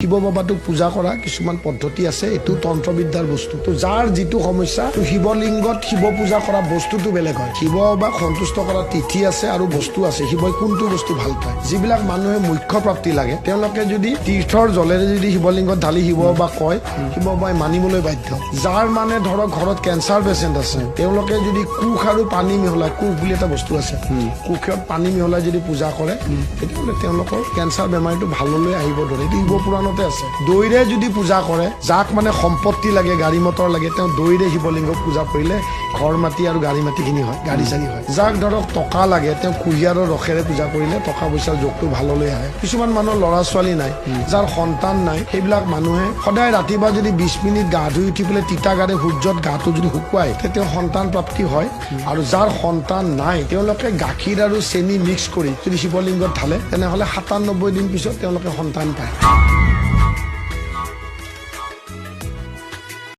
শিৱ বাবাটোক পূজা কৰা কিছুমান পদ্ধতি আছে, এইটো তন্ত্ৰবিদ্যাৰ বস্তু। তো যাৰ যিটো সমস্যা, তো শিৱলিংগত শিৱ পূজা কৰা বস্তুটো বেলেগ হয়। শিৱ বা সন্তুষ্ট কৰা তিথি আছে আৰু বস্তু আছে, শিৱই কোনটো বস্তু ভাল পায়। যিবিলাক মানুহে মুখ্য প্ৰাপ্তি লাগে, তেওঁলোকে যদি তীৰ্থৰ জলেৰে যদি শিৱলিংগত ঢালি শিৱ বা কয়, শিৱ বাবাই মানিবলৈ বাধ্য। যাৰ মানে ধৰক ঘৰত কেঞ্চাৰ পেচেণ্ট আছে, তেওঁলোকে যদি কুশ আৰু পানী মিহলাই, কুশ বুলি এটা বস্তু আছে, কুশত পানী মিহলাই যদি পূজা কৰে, তেতিয়াহ'লে তেওঁলোকৰ কেঞ্চাৰ বেমাৰীটো ভাললৈ আহিব ধৰে। এইটো শিৱ পুৰাণত আছে। দৈৰে যদি পূজা কৰে, যাক মানে সম্পত্তি লাগে, গাড়ী মটৰ লাগে, তেওঁ দৈৰে শিৱলিংগক পূজা কৰিলে ঘৰ মাটি আৰু গাড়ী মাটিখিনি হয়, গাড়ী চাড়ী হয়। যাক ধৰক টকা লাগে, তেওঁ কুঁহিয়াৰৰ ৰসেৰে পূজা কৰিলে টকা পইচাৰ যোগটো ভাললৈ আহে। কিছুমান মানুহৰ ল'ৰা ছোৱালী নাই, যাৰ সন্তান নাই, সেইবিলাক মানুহে সদায় ৰাতিপুৱা যদি 20 মিনিট গা ধুই উঠি পেলাই তিতা গাৰে সূৰ্যত গাটো যদি শুকুৱাই, তেতিয়া সন্তান প্ৰাপ্তি হয়। আৰু যাৰ সন্তান নাই, তেওঁলোকে গাখীৰ আৰু চেনি মিক্স কৰি যদি শিৱলিংগত ঢালে, তেনেহ'লে 97 দিন পিছত তেওঁলোকে সন্তান পায়।